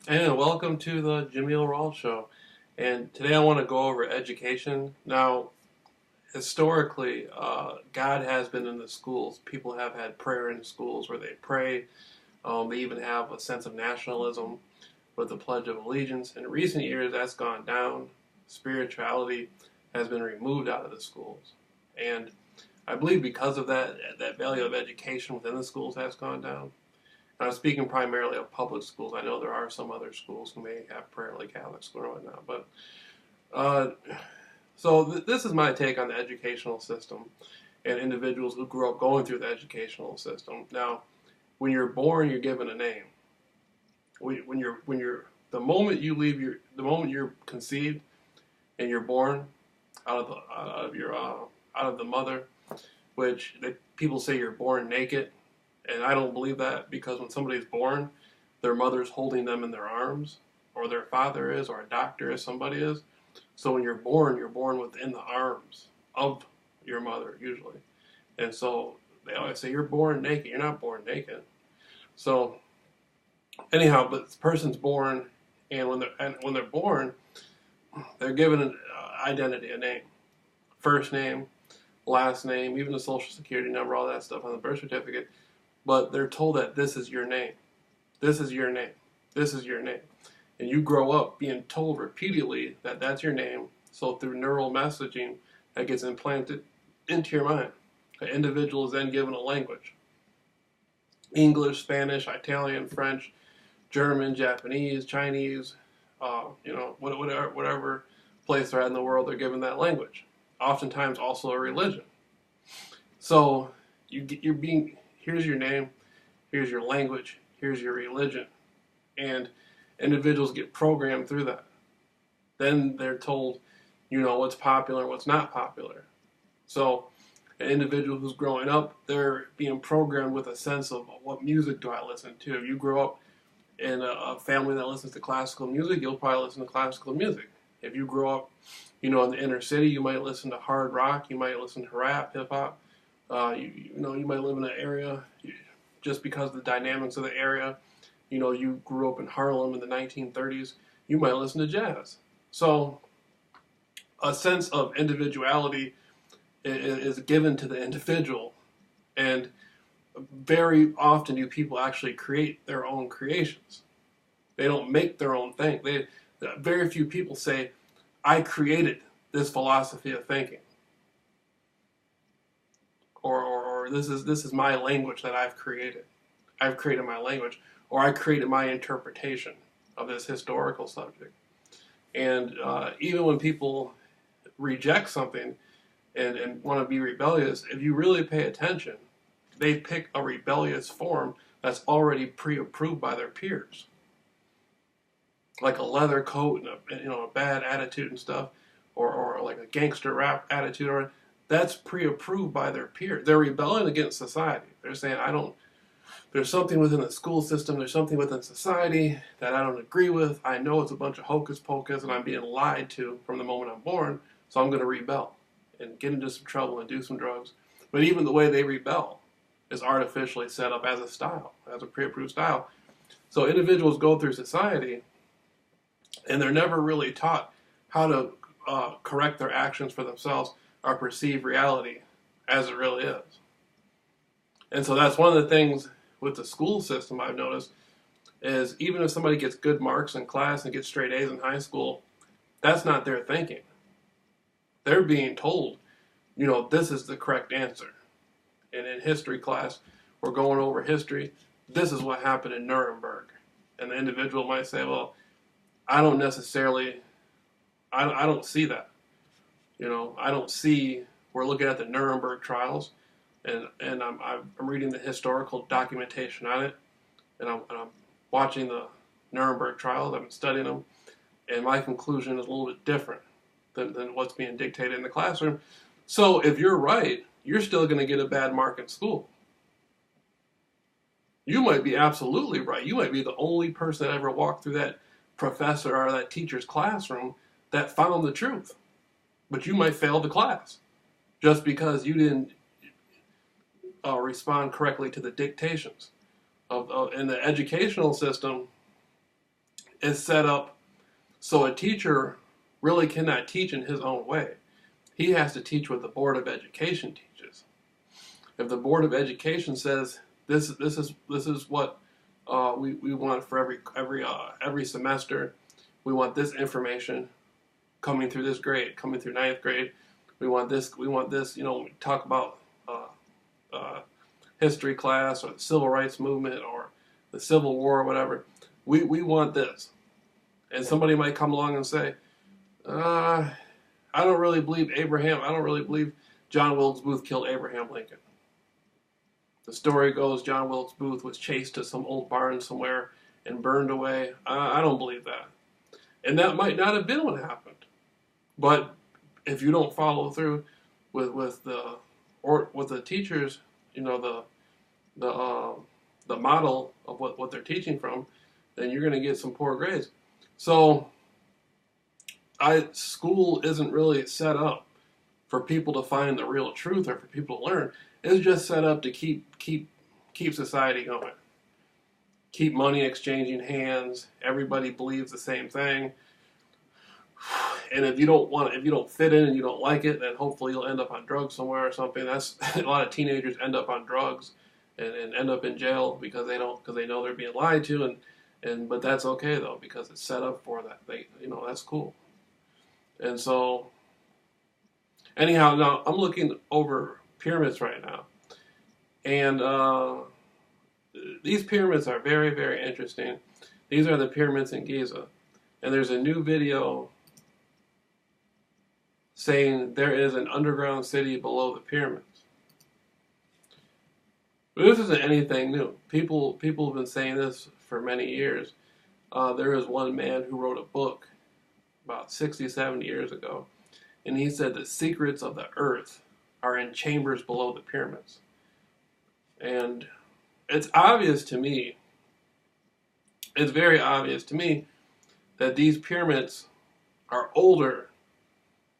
And welcome to the Jameel Rawls Show. And today I want to go over education. Now, historically, God has been in the schools. People have had prayer in schools where they pray. They even have a sense of nationalism with the Pledge of Allegiance. In recent years, that's gone down. Spirituality has been removed out of the schools. And I believe because of that, that value of education within the schools has gone down. I'm speaking primarily of public schools. I know there are some other schools who may have prayer like Catholic school or whatnot, but uh, this is my take on the educational system and individuals who grew up going through the educational system. Now, when you're born, you're given a name. The moment you leave the moment you're conceived and you're born out of the mother, which people say you're born naked. And I don't believe that, because when somebody's born, their mother's holding them in their arms, or their father is, or a doctor is, somebody is. So when you're born within the arms of your mother, usually. And so they always say, you're born naked. You're not born naked. So anyhow, but the person's born, and when they're born, they're given an identity, a name. First name, last name, even the social security number, all that stuff on the birth certificate. But they're told that this is your name. This is your name. This is your name. And you grow up being told repeatedly that that's your name. So through neural messaging, that gets implanted into your mind. The individual is then given a language. English, Spanish, Italian, French, German, Japanese, Chinese, whatever place they're at in the world, they're given that language. Oftentimes also a religion. So here's your name, here's your language, here's your religion. And individuals get programmed through that. Then they're told, what's popular, what's not popular. So an individual who's growing up, they're being programmed with a sense of what music do I listen to. If you grow up in a family that listens to classical music, you'll probably listen to classical music. If you grow up, in the inner city, you might listen to hard rock, you might listen to rap, hip-hop. You might live in an area just because of the dynamics of the area. You grew up in Harlem in the 1930s. You might listen to jazz. So a sense of individuality is given to the individual. And very often do people actually create their own creations. They don't make their own thing. Very few people say, I created this philosophy of thinking. Or this is my language that I've created. I've created my language, or I created my interpretation of this historical subject. And even when people reject something and want to be rebellious, if you really pay attention, they pick a rebellious form that's already pre-approved by their peers, like a leather coat and a bad attitude and stuff, or like a gangster rap attitude, or that's pre-approved by their peers. They're rebelling against society. They're saying, there's something within the school system, there's something within society that I don't agree with. I know it's a bunch of hocus pocus and I'm being lied to from the moment I'm born, so I'm going to rebel and get into some trouble and do some drugs. But even the way they rebel is artificially set up as a style, as a pre-approved style. So individuals go through society and they're never really taught how to correct their actions for themselves or perceive reality as it really is. And so that's one of the things with the school system I've noticed is even if somebody gets good marks in class and gets straight A's in high school, that's not their thinking. They're being told, this is the correct answer. And in history class, we're going over history. This is what happened in Nuremberg. And the individual might say, well, I don't see that. I don't see, we're looking at the Nuremberg trials, and I'm reading the historical documentation on it, and I'm watching the Nuremberg trials, I've been studying them, and my conclusion is a little bit different than what's being dictated in the classroom. So if you're right, you're still going to get a bad mark in school. You might be absolutely right. You might be the only person that ever walked through that professor or that teacher's classroom that found the truth. But you might fail the class just because you didn't respond correctly to the dictations of in the educational system. is set up so a teacher really cannot teach in his own way. He has to teach what the Board of Education teaches. If the Board of Education says this is what we want for every semester, we want this information coming through this grade, coming through ninth grade. We want this. You know, we talk about history class or the civil rights movement or the Civil War or whatever. We want this. And somebody might come along and say, I don't really believe John Wilkes Booth killed Abraham Lincoln. The story goes John Wilkes Booth was chased to some old barn somewhere and burned away. I don't believe that. And that might not have been what happened. But if you don't follow through with the teachers, you know, the model of what they're teaching from, then you're going to get some poor grades. So school isn't really set up for people to find the real truth or for people to learn. It's just set up to keep society going. Keep money exchanging hands. Everybody believes the same thing. And if you don't fit in and you don't like it, then hopefully you'll end up on drugs somewhere or something. That's a lot of teenagers end up on drugs and end up in jail because they know they're being lied to, but that's okay though, because it's set up for that. That's cool. And so anyhow, now I'm looking over pyramids right now, and these pyramids are very, very interesting. These are the pyramids in Giza, and there's a new video saying there is an underground city below the pyramids. But this isn't anything new. People have been saying this for many years. There is one man who wrote a book about 60, 70 years ago, and he said the secrets of the earth are in chambers below the pyramids. And it's obvious to me, it's very obvious to me, that these pyramids are older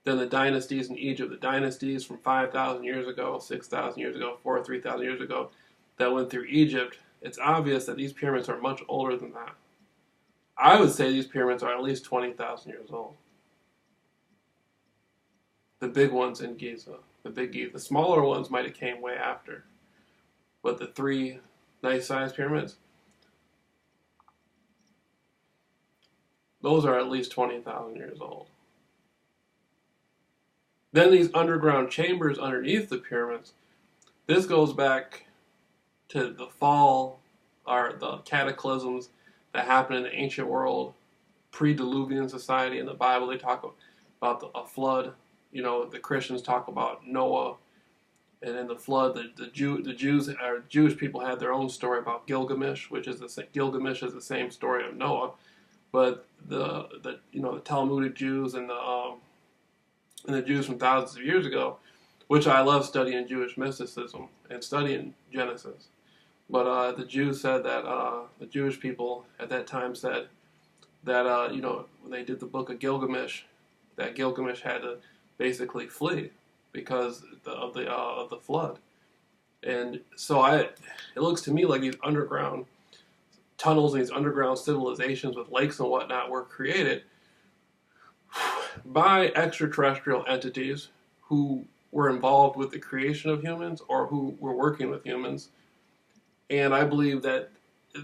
than the dynasties in Egypt. The dynasties from 5,000 years ago, 6,000 years ago, 3,000 years ago that went through Egypt. It's obvious that these pyramids are much older than that. I would say these pyramids are at least 20,000 years old. The big ones in Giza, the smaller ones might have came way after. But the three nice-sized pyramids, those are at least 20,000 years old. Then these underground chambers underneath the pyramids, this goes back to the fall, or the cataclysms that happened in the ancient world, pre-Diluvian society. In the Bible, they talk about a flood. You know, the Christians talk about Noah, and in the flood, the Jewish people had their own story about Gilgamesh, Gilgamesh is the same story of Noah, but the Talmudic Jews and the Jews from thousands of years ago, which I love studying Jewish mysticism and studying Genesis. But the Jews said that the Jewish people at that time said that when they did the book of Gilgamesh, that Gilgamesh had to basically flee because of the flood. And so it looks to me like these underground tunnels and these underground civilizations with lakes and whatnot were created by extraterrestrial entities who were involved with the creation of humans or who were working with humans. And I believe that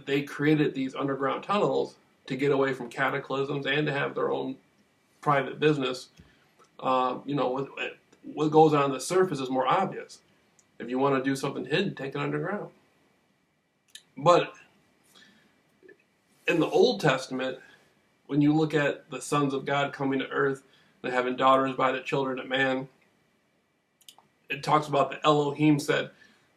they created these underground tunnels to get away from cataclysms and to have their own private business. What goes on the surface is more obvious. If you want to do something hidden, take it underground. But in the Old Testament, when you look at the sons of God coming to earth and having daughters by the children of man, it talks about the Elohim said,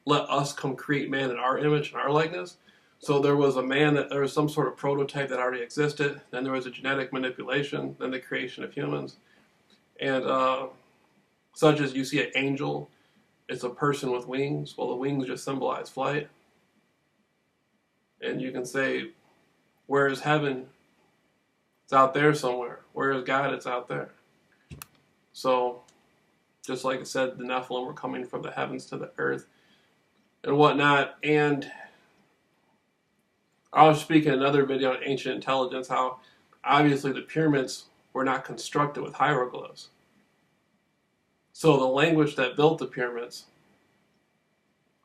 "Let us come create man in our image and our likeness." So there was there was some sort of prototype that already existed. Then there was a genetic manipulation, then the creation of humans. And such as you see an angel, it's a person with wings. Well, the wings just symbolize flight. And you can say, where is heaven? It's out there somewhere. Where is God? It's out there. So, just like it said, the Nephilim were coming from the heavens to the earth and whatnot. And I was speaking in another video on ancient intelligence how obviously the pyramids were not constructed with hieroglyphs. So the language that built the pyramids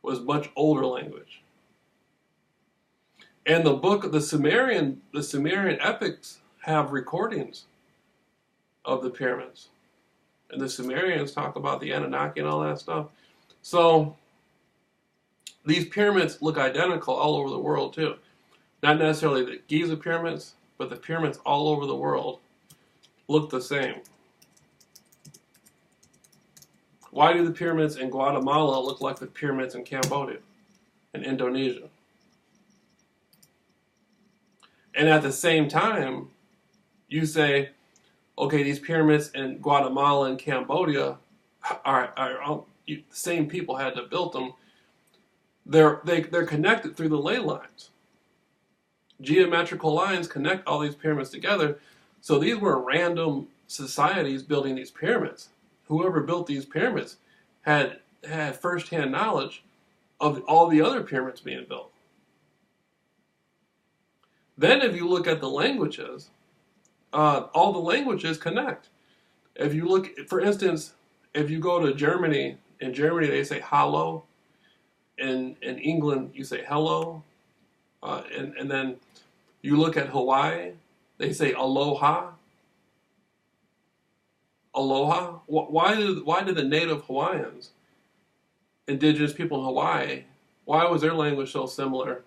was much older language. And the book of the Sumerian epics have recordings of the pyramids. And the Sumerians talk about the Anunnaki and all that stuff. So these pyramids look identical all over the world too. Not necessarily the Giza pyramids, but the pyramids all over the world look the same. Why do the pyramids in Guatemala look like the pyramids in Cambodia and Indonesia? And at the same time, you say, okay, these pyramids in Guatemala and Cambodia are the same people had to build them. They're connected through the ley lines. Geometrical lines connect all these pyramids together. So these weren't random societies building these pyramids. Whoever built these pyramids had first-hand knowledge of all the other pyramids being built. Then if you look at the languages, all the languages connect. If you look, for instance, if you go to Germany, in Germany they say hallo. In England you say hello. And then you look at Hawaii, they say aloha. Aloha? Why did the native Hawaiians, indigenous people in Hawaii, why was their language so similar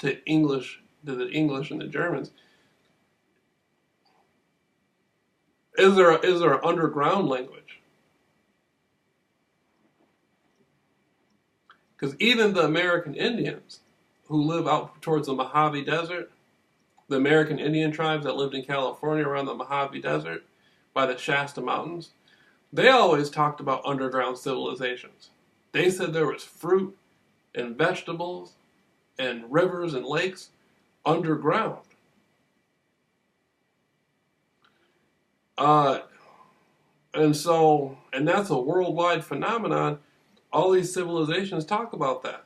to English, to the English and the Germans? Is there an underground language? Because even the American Indians who live out towards the Mojave Desert, the American Indian tribes that lived in California around the Mojave Desert by the Shasta Mountains, they always talked about underground civilizations. They said there was fruit and vegetables and rivers and lakes underground. And that's a worldwide phenomenon. All these civilizations talk about that.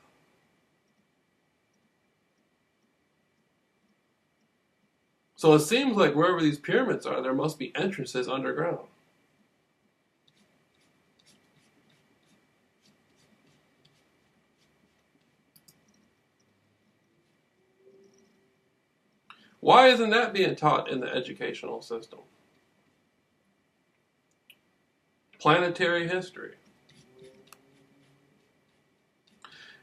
So it seems like wherever these pyramids are, there must be entrances underground. Why isn't that being taught in the educational system? Planetary history.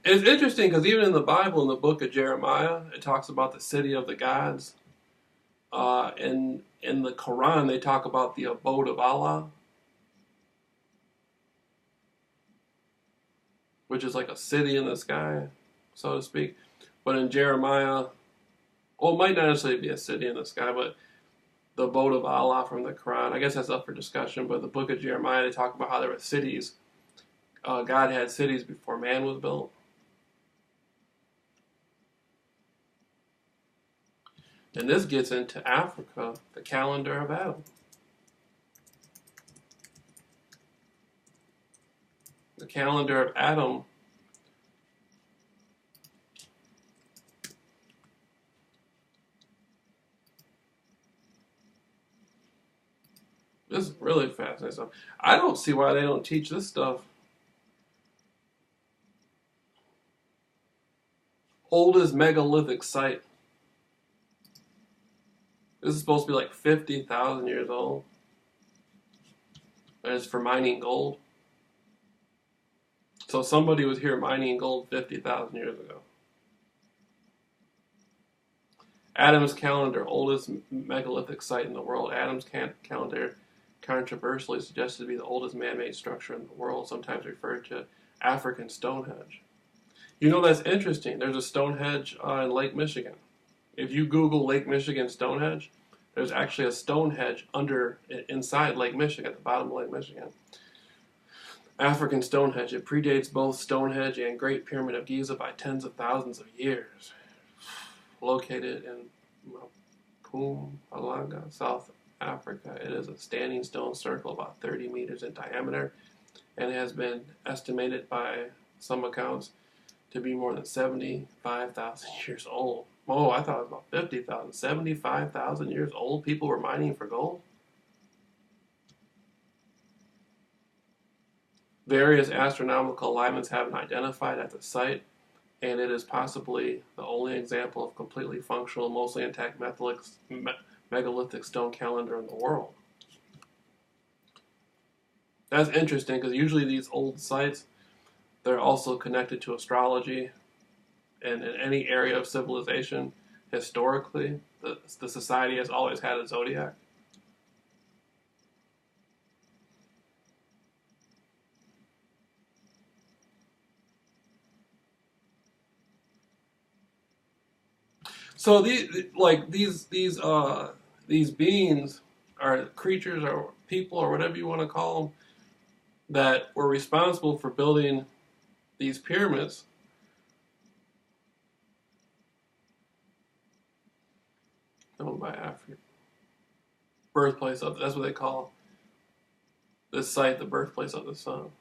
It's interesting because even in the Bible, in the book of Jeremiah, it talks about the city of the gods. In the Quran, they talk about the abode of Allah, which is like a city in the sky, so to speak. But in Jeremiah, well, it might not necessarily be a city in the sky, but the abode of Allah from the Quran, I guess that's up for discussion. But the book of Jeremiah, they talk about how there were cities. God had cities before man was built. And this gets into Africa, the calendar of Adam. The calendar of Adam this is really fascinating stuff. I don't see why they don't teach this stuff. Oldest megalithic site. This is supposed to be like 50,000 years old. And it's for mining gold. So somebody was here mining gold 50,000 years ago. Adam's calendar, oldest megalithic site in the world. Adam's calendar, controversially suggested to be the oldest man-made structure in the world, sometimes referred to African Stonehenge. You know, that's interesting. There's a Stonehenge in Lake Michigan. If you Google Lake Michigan Stonehenge, there's actually a Stonehenge inside Lake Michigan, at the bottom of Lake Michigan. African Stonehenge. It predates both Stonehenge and Great Pyramid of Giza by tens of thousands of years. Located in Mpumalanga, South Africa. It is a standing stone circle about 30 meters in diameter and has been estimated by some accounts to be more than 75,000 years old. Oh, I thought it was about 50,000, 75,000 years old. People were mining for gold. Various astronomical alignments have been identified at the site, and it is possibly the only example of completely functional, mostly intact megalithic stone calendar in the world. That's interesting because usually these old sites, they're also connected to astrology, and in any area of civilization, historically, the society has always had a zodiac. So these beings are creatures or people or whatever you want to call them that were responsible for building these pyramids. Known by Africa, birthplace of, that's what they call this site, the birthplace of the sun.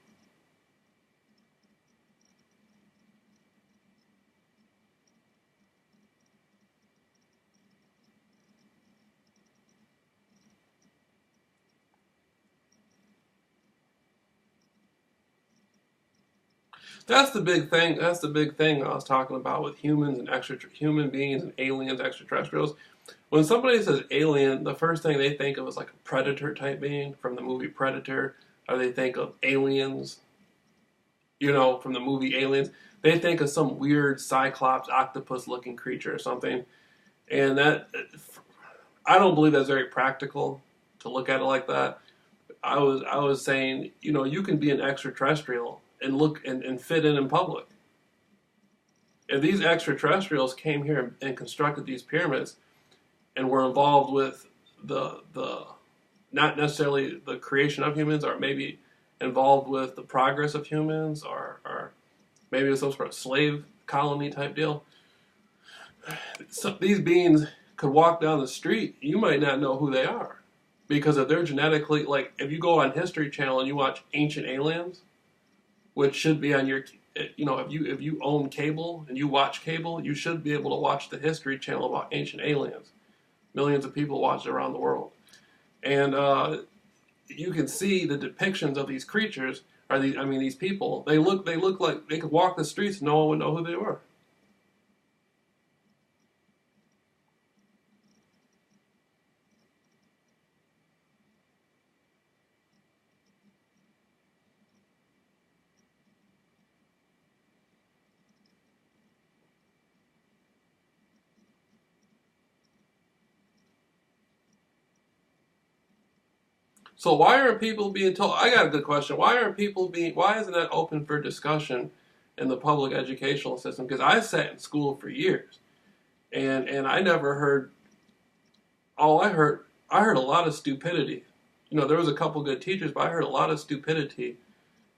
That's the big thing. That's the big thing I was talking about with humans and human beings and aliens, extraterrestrials. When somebody says alien, the first thing they think of is like a predator type being from the movie Predator, or they think of aliens, from the movie Aliens. They think of some weird cyclops, octopus looking creature or something. And I don't believe that's very practical to look at it like that. I was saying, you can be an extraterrestrial and look and fit in public. If these extraterrestrials came here and constructed these pyramids and were involved with the not necessarily the creation of humans, or maybe involved with the progress of humans, or maybe some sort of slave colony type deal, so these beings could walk down the street, you might not know who they are. Because if they're genetically, like if you go on History Channel and you watch Ancient Aliens, which should be on your, if you own cable and you watch cable, you should be able to watch the History Channel about Ancient Aliens. Millions of people watch it around the world. And you can see the depictions of these creatures, or these people, they look like they could walk the streets and no one would know who they were. So why aren't people being told? I got a good question. Why isn't that open for discussion in the public educational system? Because I sat in school for years, and I never heard. All I heard a lot of stupidity. There was a couple good teachers, but I heard a lot of stupidity.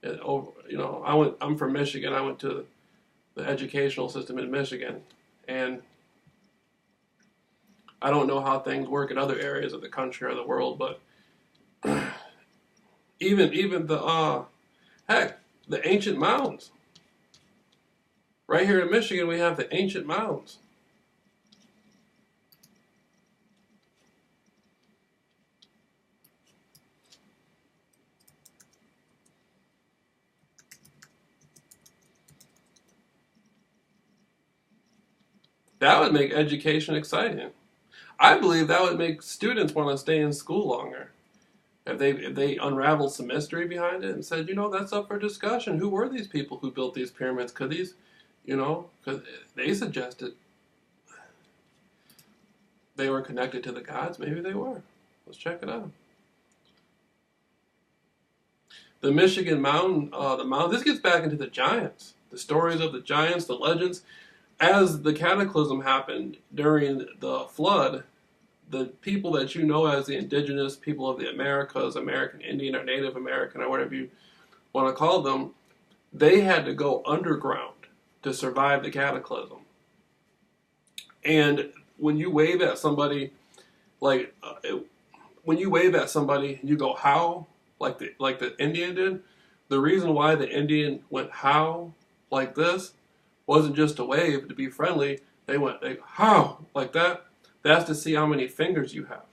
And I'm from Michigan. I went to the educational system in Michigan, and I don't know how things work in other areas of the country or the world, but even the ancient mounds. Right here in Michigan, we have the ancient mounds. That would make education exciting. I believe that would make students want to stay in school longer. If they unraveled some mystery behind it and said, that's up for discussion. Who were these people who built these pyramids? Could these, because they suggested they were connected to the gods. Maybe they were. Let's check it out. The Michigan Mountain, this gets back into the giants, the stories of the giants, the legends. As the cataclysm happened during the flood, the people that you know as the indigenous people of the Americas, American Indian or Native American or whatever you want to call them, they had to go underground to survive the cataclysm. And when you wave at somebody, when you wave at somebody, you go how, like the Indian did. The reason why the Indian went how like this wasn't just a wave to be friendly. how? Like that? That's to see how many fingers you have.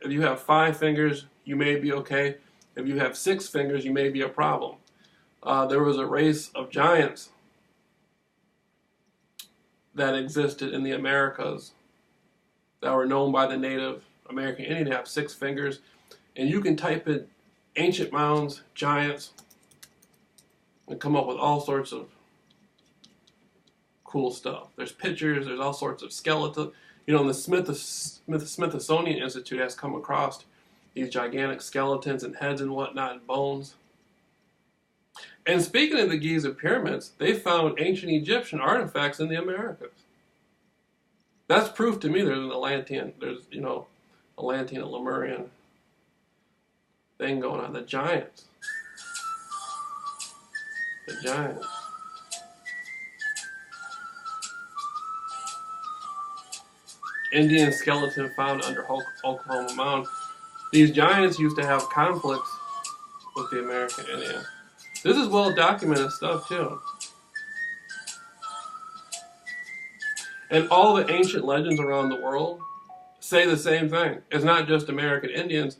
If you have 5 fingers, you may be okay. If you have 6 fingers, you may be a problem. There was a race of giants that existed in the Americas that were known by the Native American Indian to have 6 fingers. And you can type in ancient mounds, giants, and come up with all sorts of cool stuff. There's pictures, there's all sorts of skeletons. You know, in the Smithsonian Institute has come across these gigantic skeletons and heads and whatnot and bones. And speaking of the Giza pyramids, they found ancient Egyptian artifacts in the Americas. That's proof to me there's an Atlantean, Atlantean and Lemurian thing going on. The giants. The giants. Indian skeleton found under Oklahoma Mound. These giants used to have conflicts with the American Indians. This is well documented stuff too. And all the ancient legends around the world say the same thing. It's not just American Indians.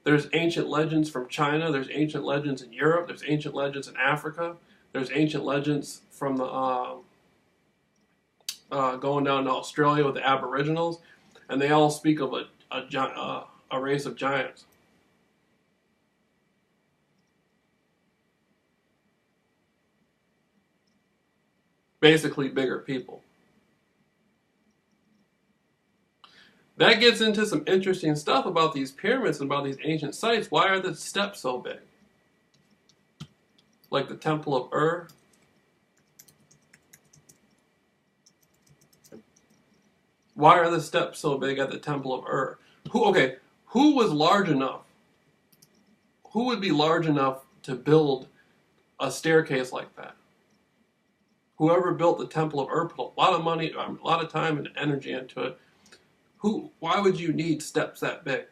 There's ancient legends from China. There's ancient legends in Europe. There's ancient legends in Africa. There's ancient legends from the going down to Australia with the Aboriginals, and they all speak of a race of giants. Basically, bigger people. That gets into some interesting stuff about these pyramids and about these ancient sites. Why are the steps so big? Like the Temple of Ur. Why are the steps so big at the Temple of Ur? Who was large enough? Who would be large enough to build a staircase like that? Whoever built the Temple of Ur put a lot of money, a lot of time and energy into it. Why would you need steps that big?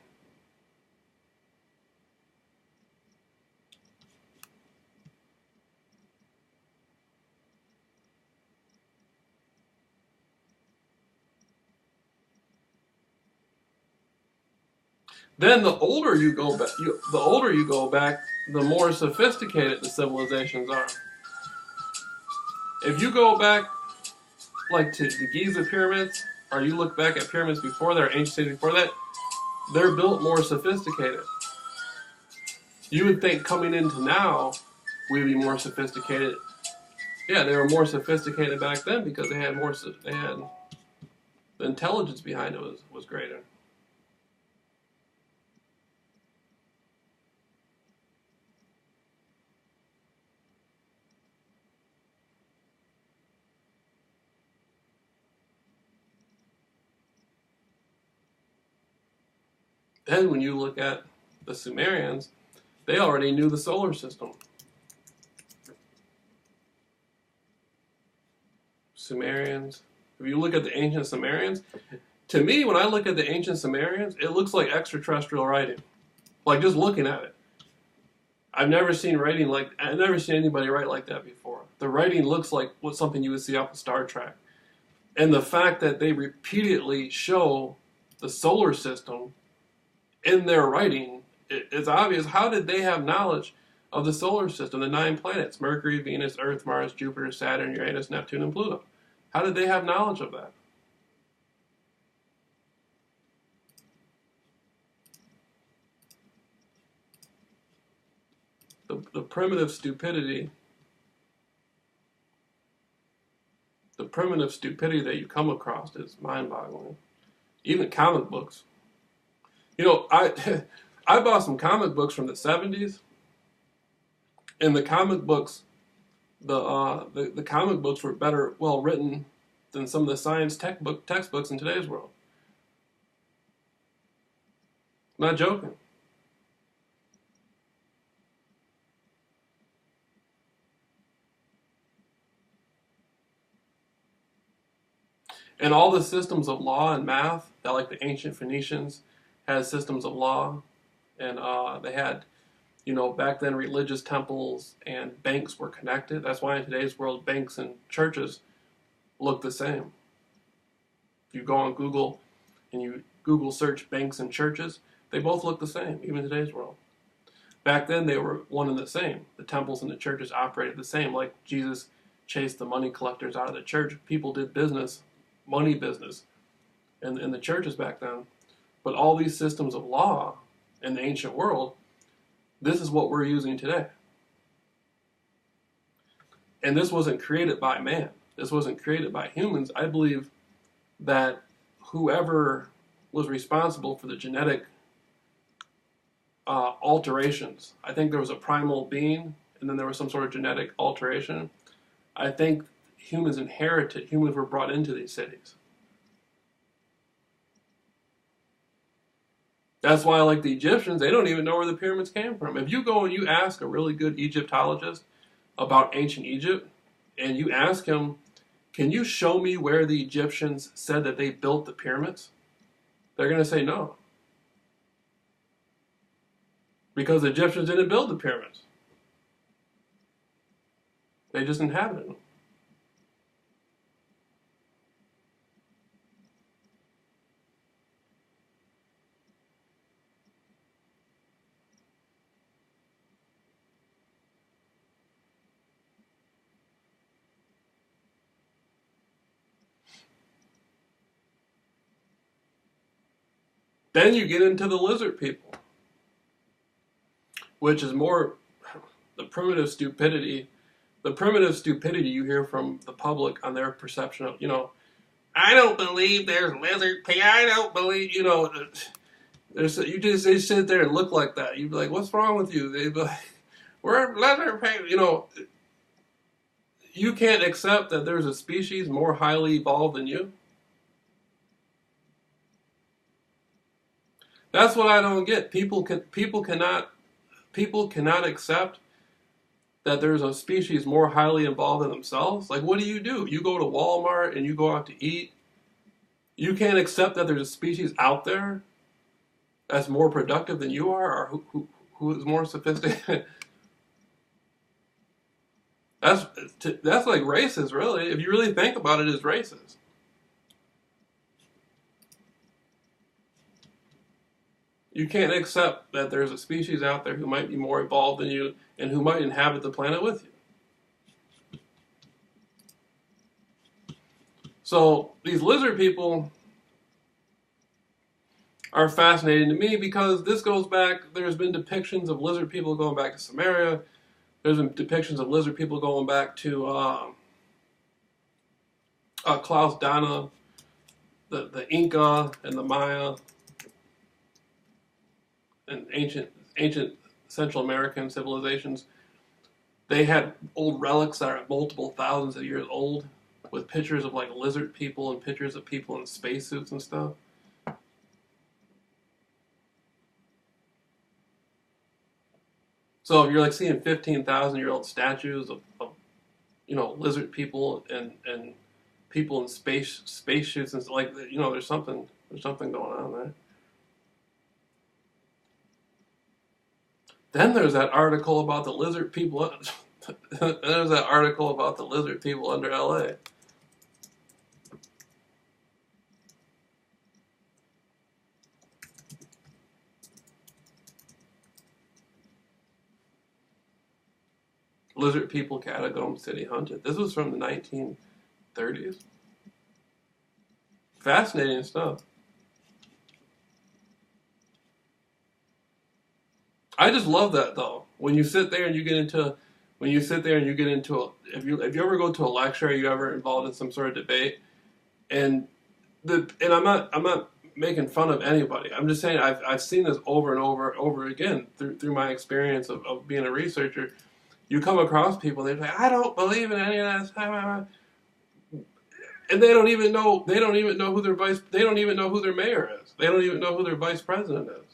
Then the older you go back, the more sophisticated the civilizations are. If you go back, like to the Giza pyramids, or you look back at pyramids before that, or ancient cities before that, they're built more sophisticated. You would think coming into now, we'd be more sophisticated. Yeah, they were more sophisticated back then because they had the intelligence behind it was greater. Then when you look at the Sumerians, they already knew the solar system. Sumerians. If you look at the ancient Sumerians, to me, when I look at the ancient Sumerians, it looks like extraterrestrial writing. Like just looking at it. I've never seen anybody write like that before. The writing looks like something you would see off of Star Trek. And the fact that they repeatedly show the solar system in their writing, it's obvious. How did they have knowledge of the solar system, the 9 planets, Mercury, Venus, Earth, Mars, Jupiter, Saturn, Uranus, Neptune, and Pluto? How did they have knowledge of that? The primitive stupidity that you come across is mind-boggling. Even comic books. You know, I bought some comic books from the 70s, and the comic books, the comic books were well written than some of the science textbooks in today's world. Not joking. And all the systems of law and math that, like the ancient Phoenicians had systems of law, and they had, Back then religious temples and banks were connected. That's why in today's world, banks and churches look the same. If you go on Google and you Google search banks and churches, they both look the same, even in today's world. Back then, they were one and the same. The temples and the churches operated the same. Like Jesus chased the money collectors out of the church. People did business, money business, in the churches back then. But all these systems of law in the ancient world, this is what we're using today. And this wasn't created by man. This wasn't created by humans. I believe that whoever was responsible for the genetic alterations, I think there was a primal being, and then there was some sort of genetic alteration. I think humans were brought into these cities. That's why, like the Egyptians, they don't even know where the pyramids came from. If you go and you ask a really good Egyptologist about ancient Egypt, and you ask him, can you show me where the Egyptians said that they built the pyramids? They're going to say no. Because the Egyptians didn't build the pyramids. They just inhabited them. Then you get into the lizard people, which is more the primitive stupidity you hear from the public on their perception of, I don't believe there's lizard people. I don't believe, they sit there and look like that. You'd be like, what's wrong with you? They'd be like, we're lizard people. You can't accept that there's a species more highly evolved than you. That's what I don't get. People cannot accept that there's a species more highly involved than themselves. Like, what do? You go to Walmart and you go out to eat. You can't accept that there's a species out there that's more productive than you are, or who is more sophisticated. That's like racist, really. If you really think about it, it's racist. You can't accept that there's a species out there who might be more evolved than you and who might inhabit the planet with you. So these lizard people are fascinating to me because this goes back, there's been depictions of lizard people going back to Samaria. There's been depictions of lizard people going back to Klaus Dana, the Inca and the Maya, and ancient Central American civilizations. They had old relics that are multiple thousands of years old with pictures of like lizard people and pictures of people in spacesuits and stuff. So if you're like seeing 15,000-year-old statues of lizard people and people in spacesuits and stuff, like, there's something going on there. Then there's that article about the lizard people. There's that article about the lizard people under LA. Lizard people catacomb city hunted. This was from the 1930s. Fascinating stuff. I just love that though. When you sit there and you get into, if you ever go to a lecture, or you ever involved in some sort of debate, and I'm not making fun of anybody. I'm just saying I've seen this over and over again through my experience of being a researcher. You come across people, they're like, I don't believe in any of that, and they don't even know who their mayor is. They don't even know who their vice president is.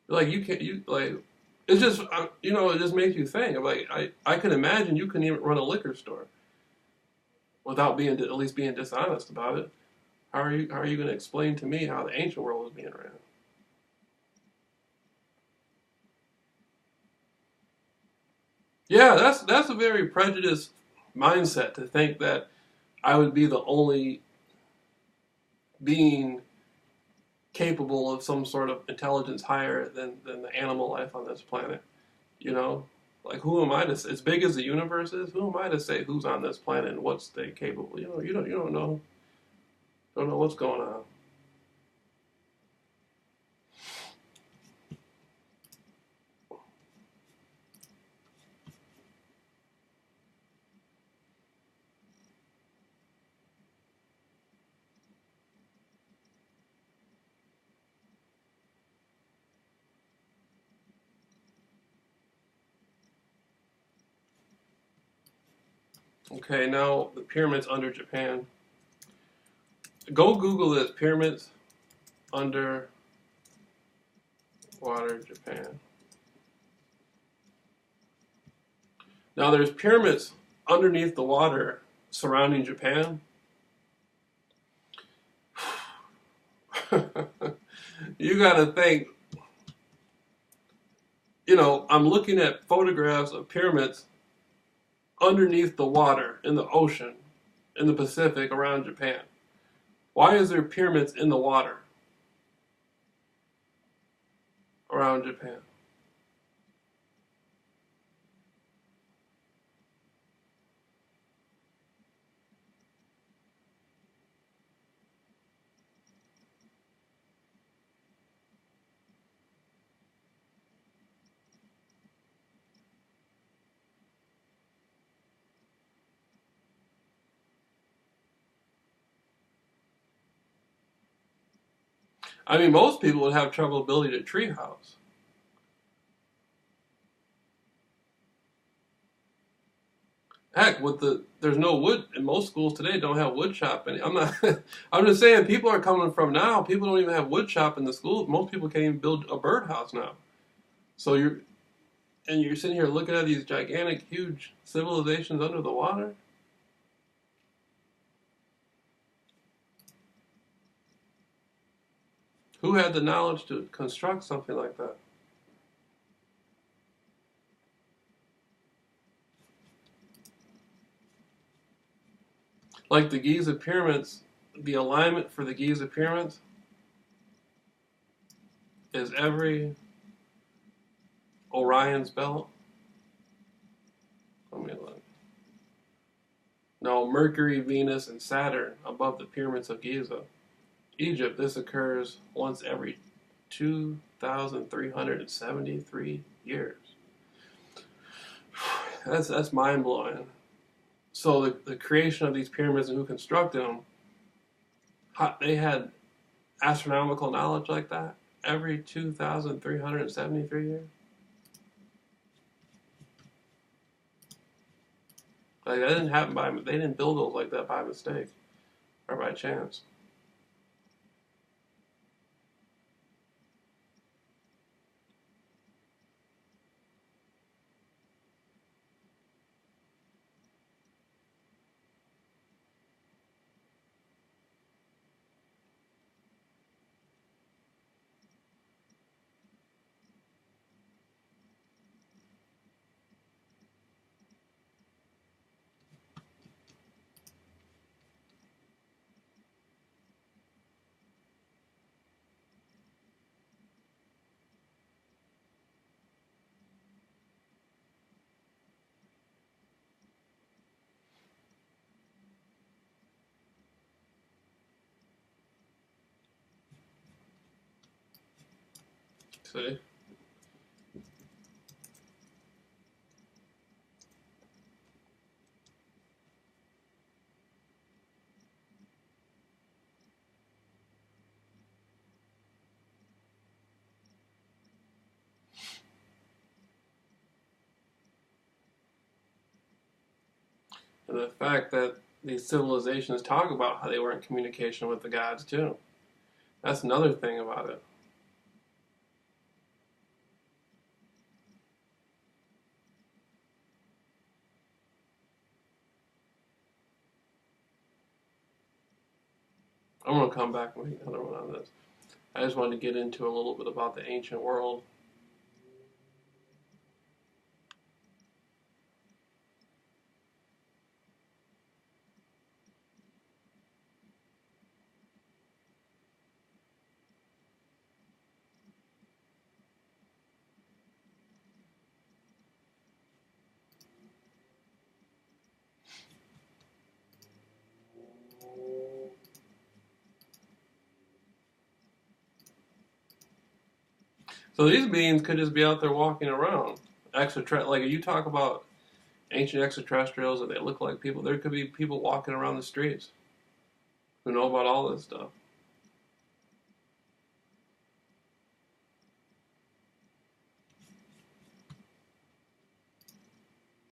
Like it's just it just makes you think. I'm like, I can imagine you couldn't even run a liquor store. without being at least being dishonest about it. How are you going to explain to me how the ancient world was being ran? Yeah, that's a very prejudiced mindset to think that I would be the only being capable of some sort of intelligence higher than the animal life on this planet. You know, like who am I to say, as big as the universe is? Who am I to say who's on this planet and what's they capable? You don't know what's going on. Okay, now the pyramids under Japan. Go Google this: pyramids under water Japan. Now there's pyramids underneath the water surrounding Japan. You got to think, I'm looking at photographs of pyramids underneath the water in the ocean, in the Pacific around Japan. Why is there pyramids in the water around Japan? I mean, most people would have trouble building a treehouse. Heck, there's no wood, and most schools today don't have wood shop. And I'm not, I'm just saying, people are coming from now. People don't even have wood shop in the schools. Most people can't even build a birdhouse now. So you're sitting here looking at these gigantic, huge civilizations under the water. Who had the knowledge to construct something like that? Like the Giza pyramids, the alignment for the Giza pyramids is every Orion's belt. Let me look. No, Mercury, Venus, and Saturn above the pyramids of Giza. Egypt, this occurs once every 2,373 years. That's mind blowing. So the creation of these pyramids and who constructed them, they had astronomical knowledge like that every 2,373 years. Like that didn't happen they didn't build those like that by mistake or by chance. See? And the fact that these civilizations talk about how they were in communication with the gods too. That's another thing about it. I'm going to come back and make another one on this. I just wanted to get into a little bit about the ancient world. So these beings could just be out there walking around. Like you talk about ancient extraterrestrials and they look like people. There could be people walking around the streets who know about all this stuff.